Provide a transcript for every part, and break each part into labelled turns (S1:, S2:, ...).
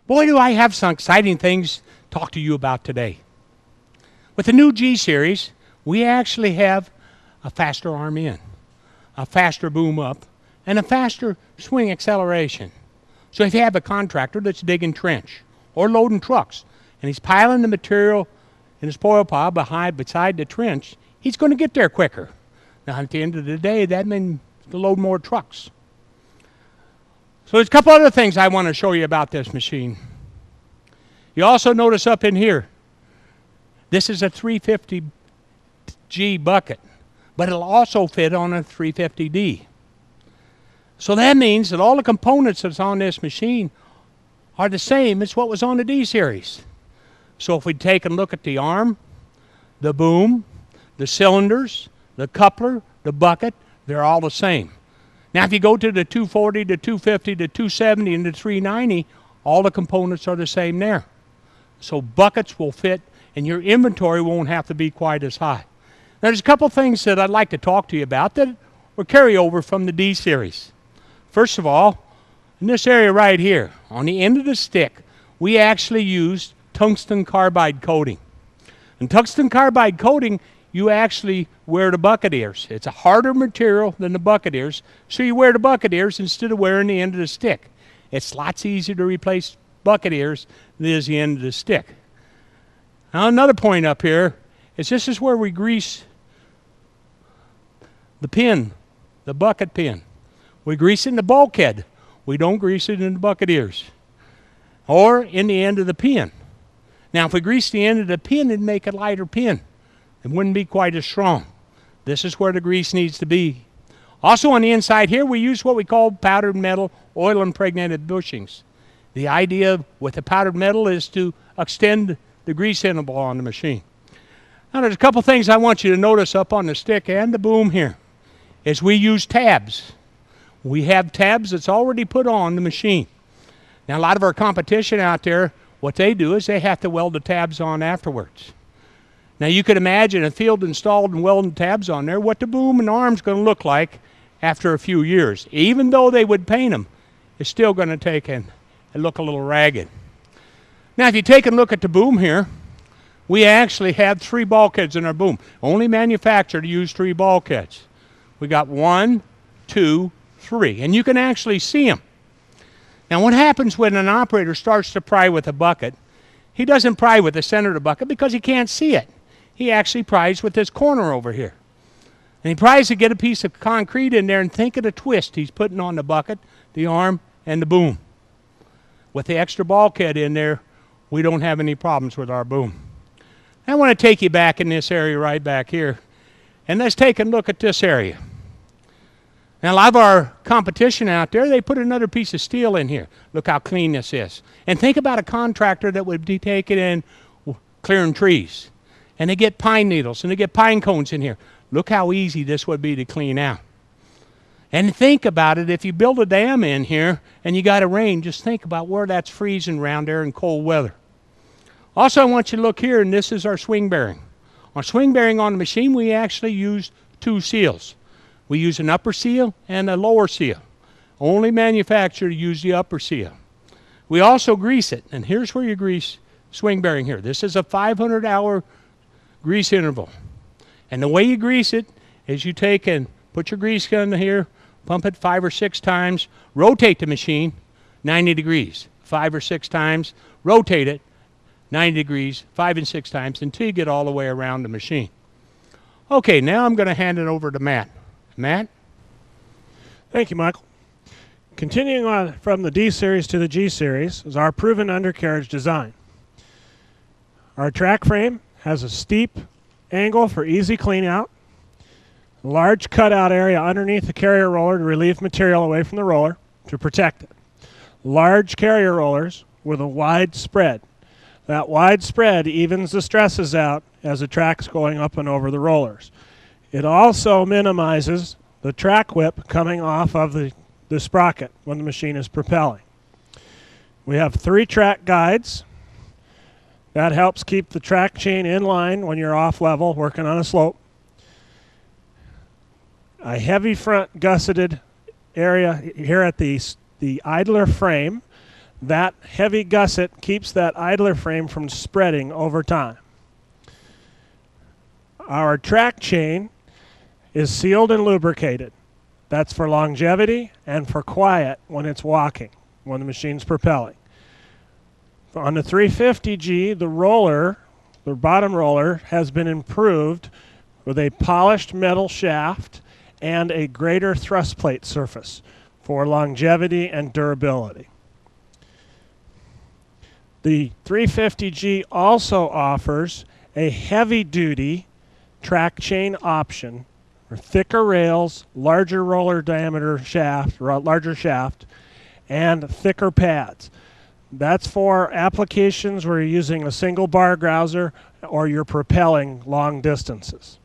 S1: Boy, do I have some exciting things to talk to you about today. With the new G Series, we actually have a faster arm in, a faster boom up, and a faster swing acceleration. So if you have a contractor that's digging trench or loading trucks, and he's piling the material in his spoil pile beside the trench, he's going to get there quicker. Now, at the end of the day, that means to load more trucks. So there's a couple other things I want to show you about this machine. You also notice up in here, this is a 350G bucket, but it'll also fit on a 350D. So that means that all the components that's on this machine are the same as what was on the D series. So if we take a look at the arm, the boom, the cylinders, the coupler, the bucket, they're all the same. Now if you go to the 240, the 250, the 270, and the 390, all the components are the same there. So buckets will fit and your inventory won't have to be quite as high. Now there's a couple things that I'd like to talk to you about that were carryover from the D series. First of all, in this area right here, on the end of the stick, we actually used tungsten carbide coating. And tungsten carbide coating, you actually wear the bucket ears. It's a harder material than the bucket ears, so you wear the bucket ears instead of wearing the end of the stick. It's lots easier to replace bucket ears than it is the end of the stick. Now another point up here is this is where we grease the pin, the bucket pin. We grease it in the bulkhead. We don't grease it in the bucket ears or in the end of the pin. Now if we grease the end of the pin, it'd make a lighter pin. It wouldn't be quite as strong. This is where the grease needs to be. Also on the inside here, we use what we call powdered metal oil impregnated bushings. The idea with the powdered metal is to extend the grease interval on the machine. Now there's a couple things I want you to notice up on the stick and the boom here, is we use tabs. We have tabs that's already put on the machine. Now a lot of our competition out there, what they do is they have to weld the tabs on afterwards. Now you could imagine a field installed and welding tabs on there, what the boom and arm's going to look like after a few years. Even though they would paint them, it's still going to take and look a little ragged. Now if you take a look at the boom here, we actually have 3 bulkheads in our boom. Only manufacturer to use 3 bulkheads. We got 1, 2, 3, and you can actually see them. Now what happens when an operator starts to pry with a bucket? He doesn't pry with the center of the bucket because he can't see it. He actually pries with this corner over here. And he pries to get a piece of concrete in there, and think of the twist he's putting on the bucket, the arm, and the boom. With the extra bulkhead in there, we don't have any problems with our boom. I want to take you back in this area right back here, and let's take a look at this area. Now a lot of our competition out there, they put another piece of steel in here. Look how clean this is. And think about a contractor that would be taking in clearing trees. And they get pine needles and they get pine cones in here. Look how easy this would be to clean out. And think about it, if you build a dam in here and you got a rain, just think about where that's freezing around there in cold weather. Also I want you to look here, and this is our swing bearing. Our swing bearing on the machine, we actually use 2 seals. We use an upper seal and a lower seal. Only manufacturer to use the upper seal. We also grease it, and here's where you grease swing bearing here. This is a 500-hour grease interval. And the way you grease it is you take and put your grease gun here, pump it 5 or 6 times, rotate the machine 90 degrees, 5 or 6 times, rotate it 90 degrees, 5 and 6 times until you get all the way around the machine. Okay, now I'm going to hand it over to Matt. Matt?
S2: Thank you, Michael. Continuing on from the D series to the G series is our proven undercarriage design. Our track frame has a steep angle for easy clean out, a large cutout area underneath the carrier roller to relieve material away from the roller to protect it. Large carrier rollers with a wide spread. That wide spread evens the stresses out as the track's going up and over the rollers. It also minimizes the track whip coming off of the sprocket when the machine is propelling. We have 3 track guides. That helps keep the track chain in line when you're off level working on a slope. A heavy front gusseted area here at the idler frame That heavy gusset keeps that idler frame from spreading over time. Our track chain is sealed and lubricated. That's for longevity and for quiet when it's walking, when the machine's propelling. On the 350G, the roller, the bottom roller, has been improved with a polished metal shaft and a greater thrust plate surface for longevity and durability. The 350G also offers a heavy-duty track chain option for thicker rails, larger roller diameter shaft, larger shaft, and thicker pads. That's for applications where you're using a single bar grouser or you're propelling long distances.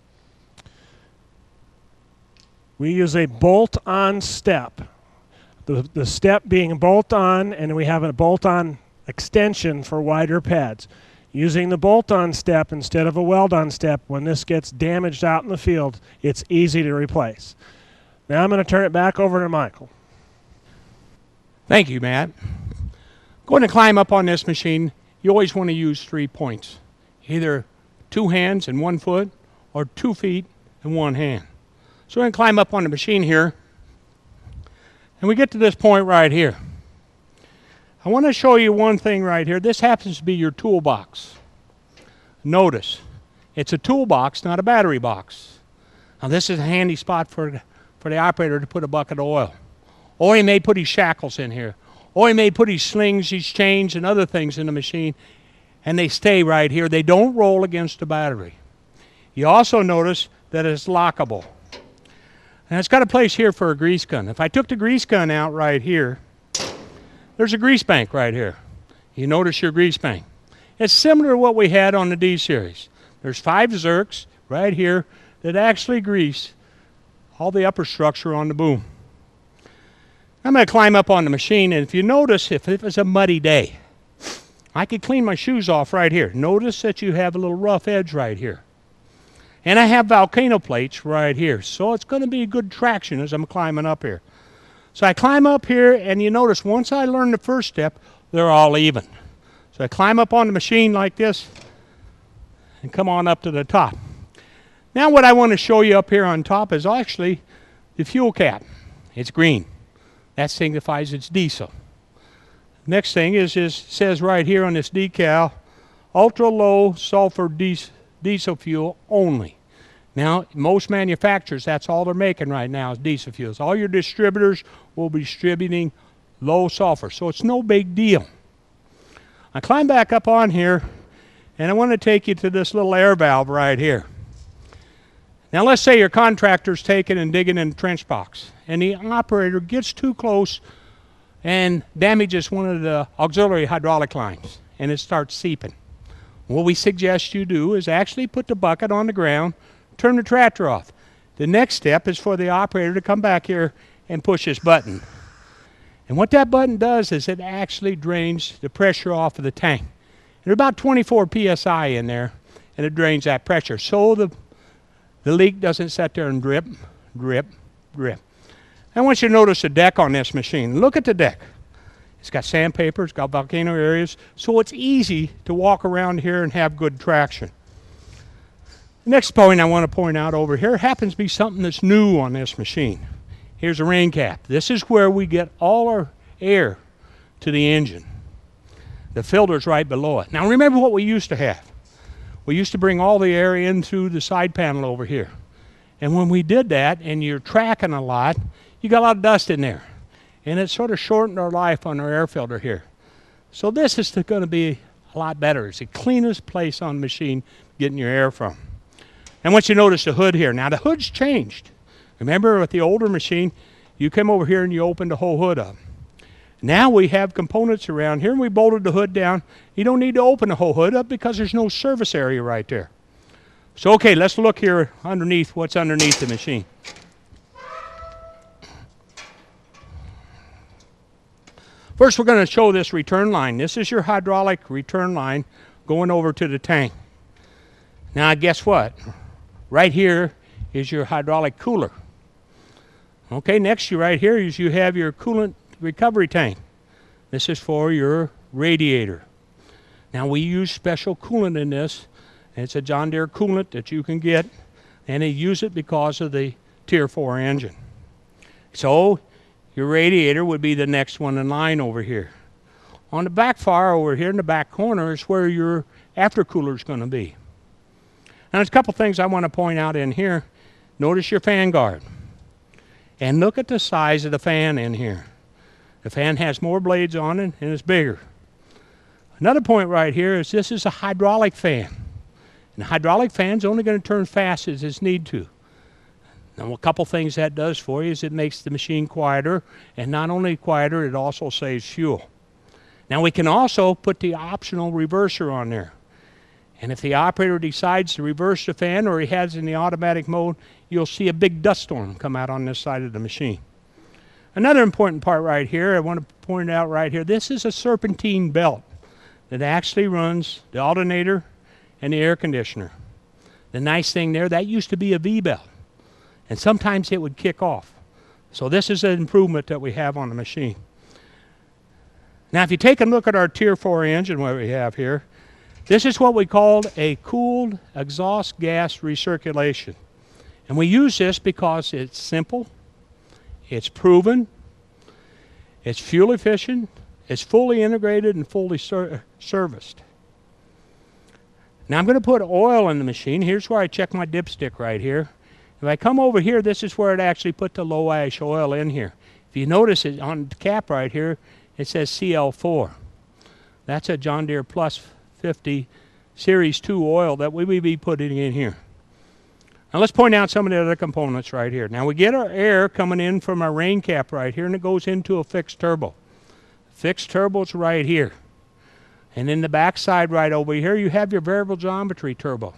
S2: We use a bolt-on step. The step being bolt-on, and we have a bolt-on extension for wider pads. Using the bolt-on step instead of a weld-on step, when this gets damaged out in the field, it's easy to replace. Now I'm going to turn it back over to Michael.
S1: Thank you, Matt. Going to climb up on this machine, you always want to use 3 points. Either 2 hands and 1 foot, or 2 feet and 1 hand. So we're going to climb up on the machine here, and we get to this point right here. I want to show you one thing right here. This happens to be your toolbox. Notice, it's a toolbox, not a battery box. Now this is a handy spot for the operator to put a bucket of oil. Or he may put his shackles in here. Or he may put his slings, his chains, and other things in the machine, and they stay right here. They don't roll against the battery. You also notice that it's lockable. And it's got a place here for a grease gun. If I took the grease gun out right here, there's a grease bank right here. You notice your grease bank. It's similar to what we had on the D-Series. There's 5 zerks right here that actually grease all the upper structure on the boom. I'm going to climb up on the machine, and if you notice, if it was a muddy day, I could clean my shoes off right here. Notice that you have a little rough edge right here. And I have volcano plates right here, so it's going to be good traction as I'm climbing up here. So I climb up here, and you notice once I learn the first step, they're all even. So I climb up on the machine like this and come on up to the top. Now what I want to show you up here on top is actually the fuel cap. It's green. That signifies it's diesel. Next thing is says right here on this decal, ultra low sulfur diesel fuel only. Now, most manufacturers, that's all they're making right now is diesel fuels. All your distributors will be distributing low sulfur, so it's no big deal. I climb back up on here, and I want to take you to this little air valve right here. Now, let's say your contractor's taking and digging in a trench box, and the operator gets too close and damages one of the auxiliary hydraulic lines, and it starts seeping. What we suggest you do is actually put the bucket on the ground, turn the tractor off. The next step is for the operator to come back here and push this button. And what that button does is it actually drains the pressure off of the tank. There's about 24 psi in there, and it drains that pressure. So the leak doesn't sit there and drip, drip, drip. I want you to notice the deck on this machine. Look at the deck. It's got sandpaper, it's got volcano areas, so it's easy to walk around here and have good traction. The next point I want to point out over here happens to be something that's new on this machine. Here's a rain cap. This is where we get all our air to the engine. The filter's right below it. Now remember what we used to have. We used to bring all the air in through the side panel over here. And when we did that, and you're tracking a lot, you got a lot of dust in there. And it sort of shortened our life on our air filter here. So this is going to be a lot better. It's the cleanest place on the machine getting your air from. And once you notice the hood here, now the hood's changed. Remember with the older machine, you come over here and you open the whole hood up. Now we have components around here and we bolted the hood down. You don't need to open the whole hood up because there's no service area right there. So okay, let's look here underneath what's underneath the machine. First we're going to show this return line. This is your hydraulic return line going over to the tank. Now guess what? Right here is your hydraulic cooler. Okay, next to you right here is you have your coolant recovery tank. This is for your radiator. Now we use special coolant in this. It's a John Deere coolant that you can get, and they use it because of the Tier 4 engine. So your radiator would be the next one in line over here. On the back far over here in the back corner is where your aftercooler is going to be. Now there's a couple things I want to point out in here. Notice your fan guard. And look at the size of the fan in here. The fan has more blades on it and it's bigger. Another point right here is this is a hydraulic fan. And a hydraulic fan's only going to turn fast as it's need to. Now a couple things that does for you is it makes the machine quieter, and not only quieter, it also saves fuel. Now we can also put the optional reverser on there. And if the operator decides to reverse the fan, or he has it in the automatic mode, you'll see a big dust storm come out on this side of the machine. Another important part right here, I want to point out right here, this is a serpentine belt that actually runs the alternator and the air conditioner. The nice thing there, that used to be a V-belt, and sometimes it would kick off. So this is an improvement that we have on the machine. Now if you take a look at our Tier 4 engine, what we have here, this is what we called a cooled exhaust gas recirculation. And we use this because it's simple, it's proven, it's fuel efficient, it's fully integrated and fully serviced. Now I'm going to put oil in the machine. Here's where I check my dipstick right here. If I come over here, this is where it actually put the low ash oil in here. If you notice it on the cap right here, it says CL4. That's a John Deere Plus 50 Series 2 oil that we will be putting in here. Now let's point out some of the other components right here. Now we get our air coming in from our rain cap right here, and it goes into a fixed turbo. Fixed turbo's right here. And in the back side right over here, you have your variable geometry turbo.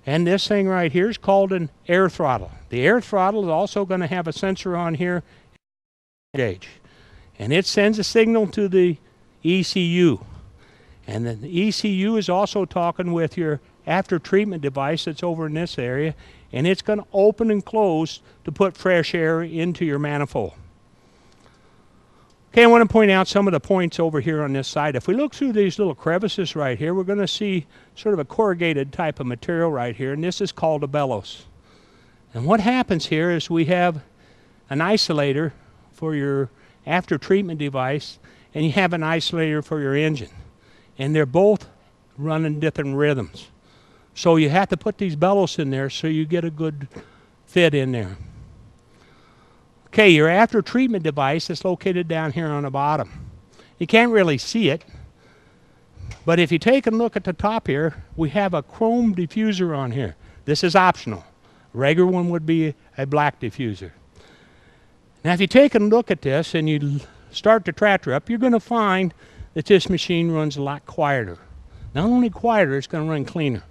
S1: And this thing right here is called an air throttle. The air throttle is also going to have a sensor on here, gauge. And it sends a signal to the ECU. And the ECU is also talking with your after treatment device that's over in this area, and it's going to open and close to put fresh air into your manifold. Okay, I want to point out some of the points over here on this side. If we look through these little crevices right here, we're going to see sort of a corrugated type of material right here, and this is called a bellows. And what happens here is we have an isolator for your after treatment device, and you have an isolator for your engine. And they're both running different rhythms. So you have to put these bellows in there so you get a good fit in there. Okay, your after treatment device is located down here on the bottom. You can't really see it, but if you take a look at the top here, we have a chrome diffuser on here. This is optional. A regular one would be a black diffuser. Now if you take a look at this and you start the tractor up, you're going to find that this machine runs a lot quieter. Not only quieter, it's going to run cleaner.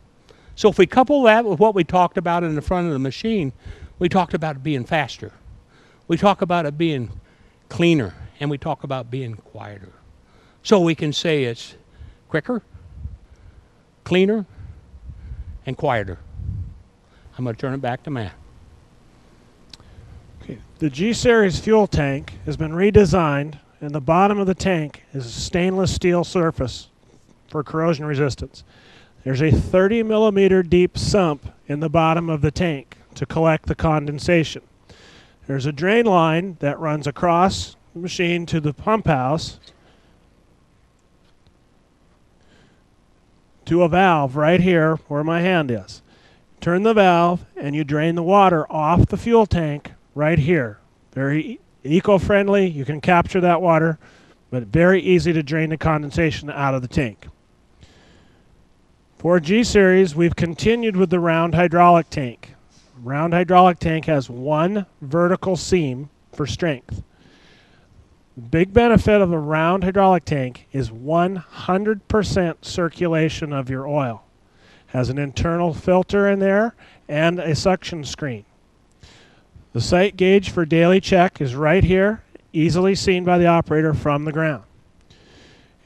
S1: So if we couple that with what we talked about in the front of the machine, we talked about it being faster. We talk about it being cleaner, and we talk about being quieter. So we can say it's quicker, cleaner, and quieter. I'm going to turn it back to Matt.
S2: Okay. The G-Series fuel tank has been redesigned, and the bottom of the tank is a stainless steel surface for corrosion resistance. There's a 30 millimeter deep sump in the bottom of the tank to collect the condensation. There's a drain line that runs across the machine to the pump house to a valve right here where my hand is. Turn the valve and you drain the water off the fuel tank right here. Very eco-friendly, you can capture that water, but very easy to drain the condensation out of the tank. For G-Series, we've continued with the round hydraulic tank. Round hydraulic tank has one vertical seam for strength. The big benefit of a round hydraulic tank is 100% circulation of your oil. Has an internal filter in there and a suction screen. The sight gauge for daily check is right here, easily seen by the operator from the ground.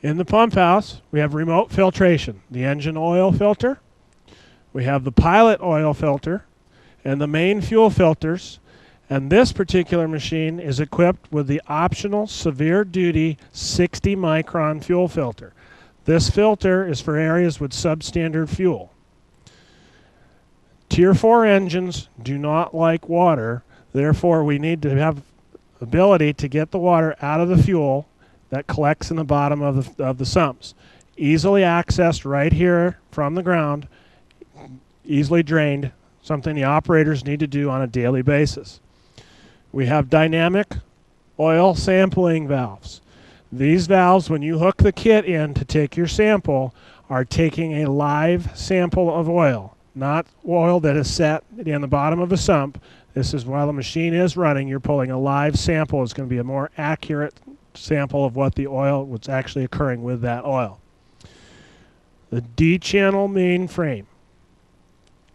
S2: In the pump house, we have remote filtration, the engine oil filter, we have the pilot oil filter, and the main fuel filters, And this particular machine is equipped with the optional severe duty 60 micron fuel filter. This filter is for areas with substandard fuel. Tier 4 engines do not like water, therefore we need to have ability to get the water out of the fuel that collects in the bottom of the sumps. Easily accessed right here from the ground, easily drained, something the operators need to do on a daily basis. We have dynamic oil sampling valves. These valves, when you hook the kit in to take your sample, are taking a live sample of oil, not oil that is set in the bottom of a sump. This is while the machine is running, you're pulling a live sample. It's going to be a more accurate sample of what the oil, what's actually occurring with that oil. The D-channel mainframe.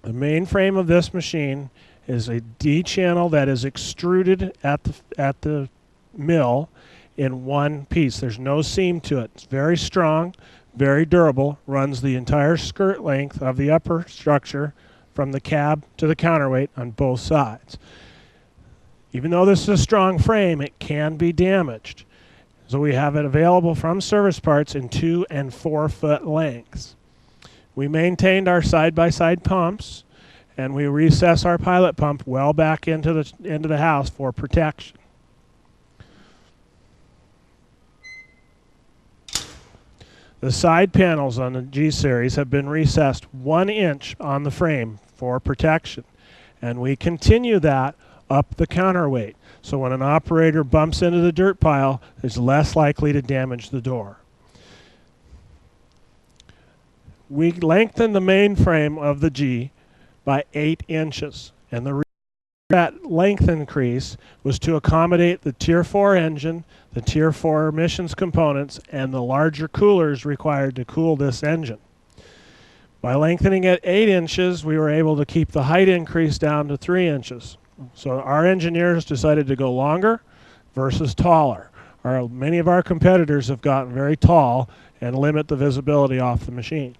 S2: The mainframe of this machine is a D-channel that is extruded at the mill in one piece. There's no seam to it. It's very strong, very durable, runs the entire skirt length of the upper structure from the cab to the counterweight on both sides. Even though this is a strong frame, it can be damaged. So we have it available from Service Parts in 2 and 4 foot lengths. We maintained our side-by-side pumps, and we recess our pilot pump well back into the house for protection. The side panels on the G-Series have been recessed 1 inch on the frame for protection, and we continue that up the counterweight. So when an operator bumps into the dirt pile, it's less likely to damage the door. We lengthened the main frame of the G by 8 inches, and the reason that length increase was to accommodate the Tier 4 engine, the Tier 4 emissions components, and the larger coolers required to cool this engine. By lengthening it 8 inches, we were able to keep the height increase down to 3 inches. So our engineers decided to go longer versus taller. Many of our competitors have gotten very tall and limit the visibility off the machine.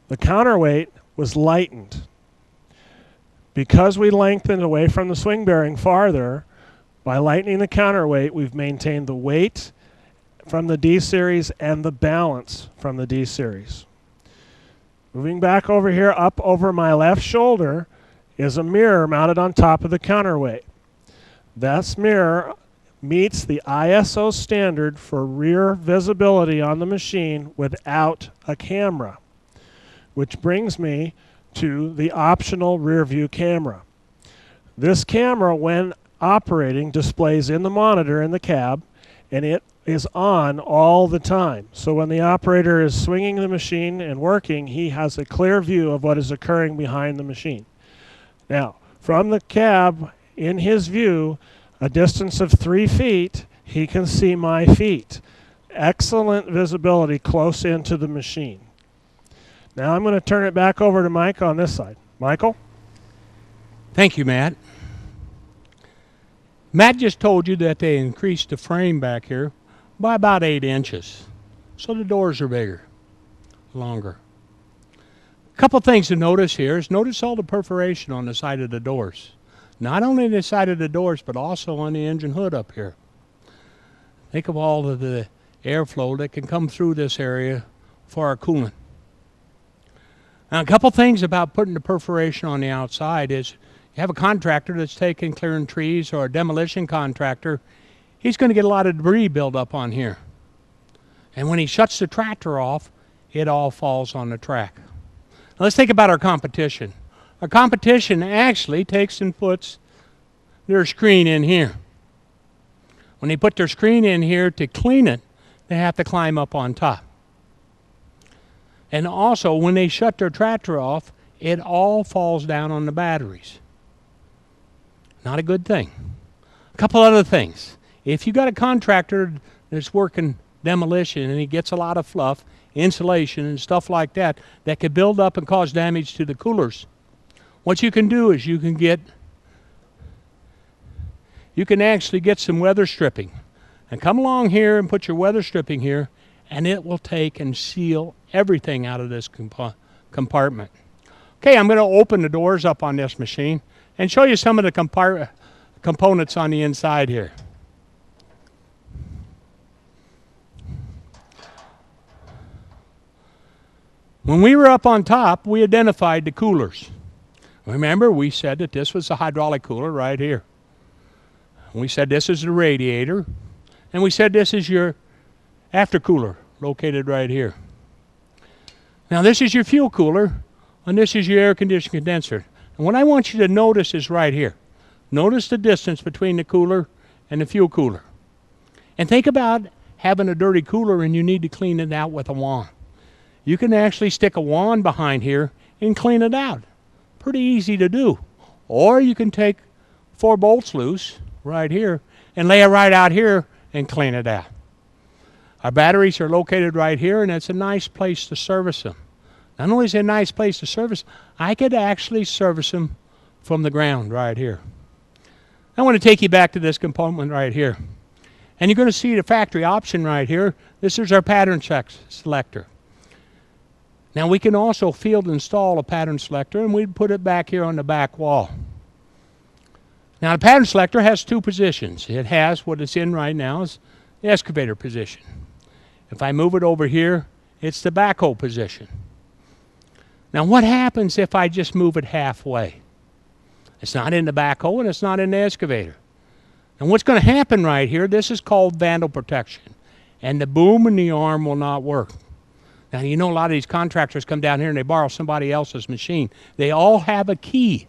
S2: The counterweight was lightened. Because we lengthened away from the swing bearing farther, by lightening the counterweight, we've maintained the weight from the D-Series and the balance from the D-Series. Moving back over here, up over my left shoulder, is a mirror mounted on top of the counterweight. This mirror meets the ISO standard for rear visibility on the machine without a camera, which brings me to the optional rear view camera. This camera, when operating, displays in the monitor in the cab, and it is on all the time. So when the operator is swinging the machine and working, he has a clear view of what is occurring behind the machine. Now, from the cab, in his view, a distance of 3 feet, he can see my feet. Excellent visibility close into the machine. Now I'm going to turn it back over to Mike on this side. Michael?
S1: Thank you, Matt. Matt just told you that they increased the frame back here by about 8 inches. So the doors are bigger, longer. A couple things to notice here is notice all the perforation on the side of the doors. Not only the side of the doors, but also on the engine hood up here. Think of all of the airflow that can come through this area for our coolant. Now, a couple things about putting the perforation on the outside is you have a contractor that's taking clearing trees, or a demolition contractor, he's going to get a lot of debris built up on here. And when he shuts the tractor off, it all falls on the track. Now, let's think about our competition. Our competition actually takes and puts their screen in here. When they put their screen in here to clean it, they have to climb up on top. And also, when they shut their tractor off, it all falls down on the batteries. Not a good thing. A couple other things. If you got a contractor that's working demolition and he gets a lot of fluff, insulation and stuff like that, that could build up and cause damage to the coolers, what you can do is you can actually get some weather stripping. And come along here and put your weather stripping here, and it will take and seal everything out of this compartment. Okay, I'm going to open the doors up on this machine, and show you some of the components on the inside here. When we were up on top, we identified the coolers. Remember, we said that this was the hydraulic cooler right here. We said this is the radiator, and we said this is your aftercooler located right here. Now this is your fuel cooler, and this is your air conditioning condenser. And what I want you to notice is right here. Notice the distance between the cooler and the fuel cooler. And think about having a dirty cooler and you need to clean it out with a wand. You can actually stick a wand behind here and clean it out. Pretty easy to do. Or you can take 4 bolts loose right here and lay it right out here and clean it out. Our batteries are located right here, and it's a nice place to service them. Not only is it a nice place to service, I could actually service them from the ground right here. I want to take you back to this component right here. And you're going to see the factory option right here. This is our pattern selector. Now we can also field install a pattern selector, and we'd put it back here on the back wall. Now the pattern selector has 2 positions. It has what it's in right now is the excavator position. If I move it over here, it's the backhoe position. Now what happens if I just move it halfway? It's not in the backhoe and it's not in the excavator. And what's going to happen right here, this is called vandal protection. And the boom and the arm will not work. Now you know a lot of these contractors come down here and they borrow somebody else's machine. They all have a key.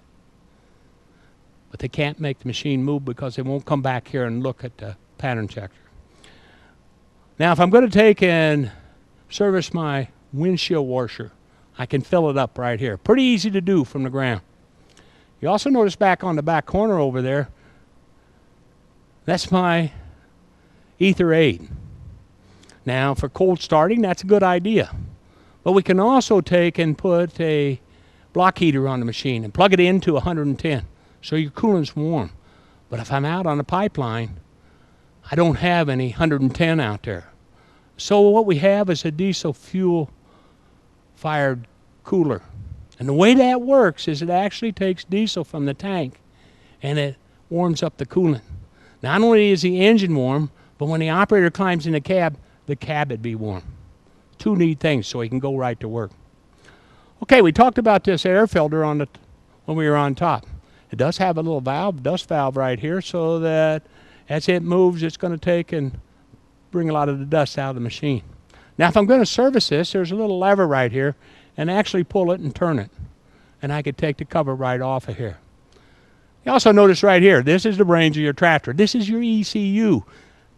S1: But they can't make the machine move because they won't come back here and look at the pattern checker. Now if I'm going to take and service my windshield washer, I can fill it up right here. Pretty easy to do from the ground. You also notice back on the back corner over there, that's my ether aid. Now for cold starting, that's a good idea. But we can also take and put a block heater on the machine and plug it into 110 so your coolant's warm. But if I'm out on a pipeline, I don't have any 110 out there. So what we have is a diesel fuel fired cooler. And the way that works is it actually takes diesel from the tank and it warms up the coolant. Not only is the engine warm, but when the operator climbs in the cab would be warm. 2 neat things so he can go right to work. Okay, we talked about this air filter when we were on top. It does have a little valve, dust valve right here, so that as it moves, it's going to take and bring a lot of the dust out of the machine. Now, if I'm going to service this, there's a little lever right here, and actually pull it and turn it. And I could take the cover right off of here. You also notice right here, this is the brains of your tractor. This is your ECU.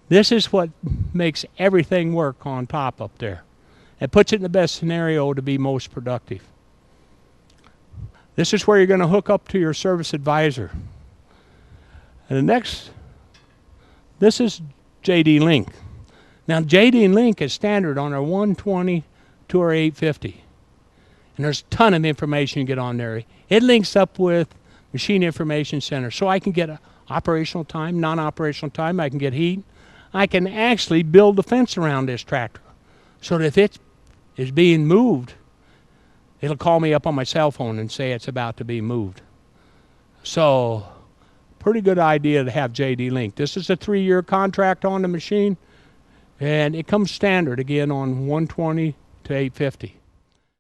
S1: This is what makes everything work on top up there. It puts it in the best scenario to be most productive. This is where you're going to hook up to your service advisor. And the next, this is JD Link. Now JD Link is standard on our 120 to our 850. And there's a ton of information you get on there. It links up with Machine Information Center. So I can get operational time, non-operational time. I can get heat. I can actually build the fence around this tractor. So that if it is being moved, it'll call me up on my cell phone and say it's about to be moved. So, pretty good idea to have JD Link. This is a 3-year contract on the machine. And it comes standard again on 120 to 850.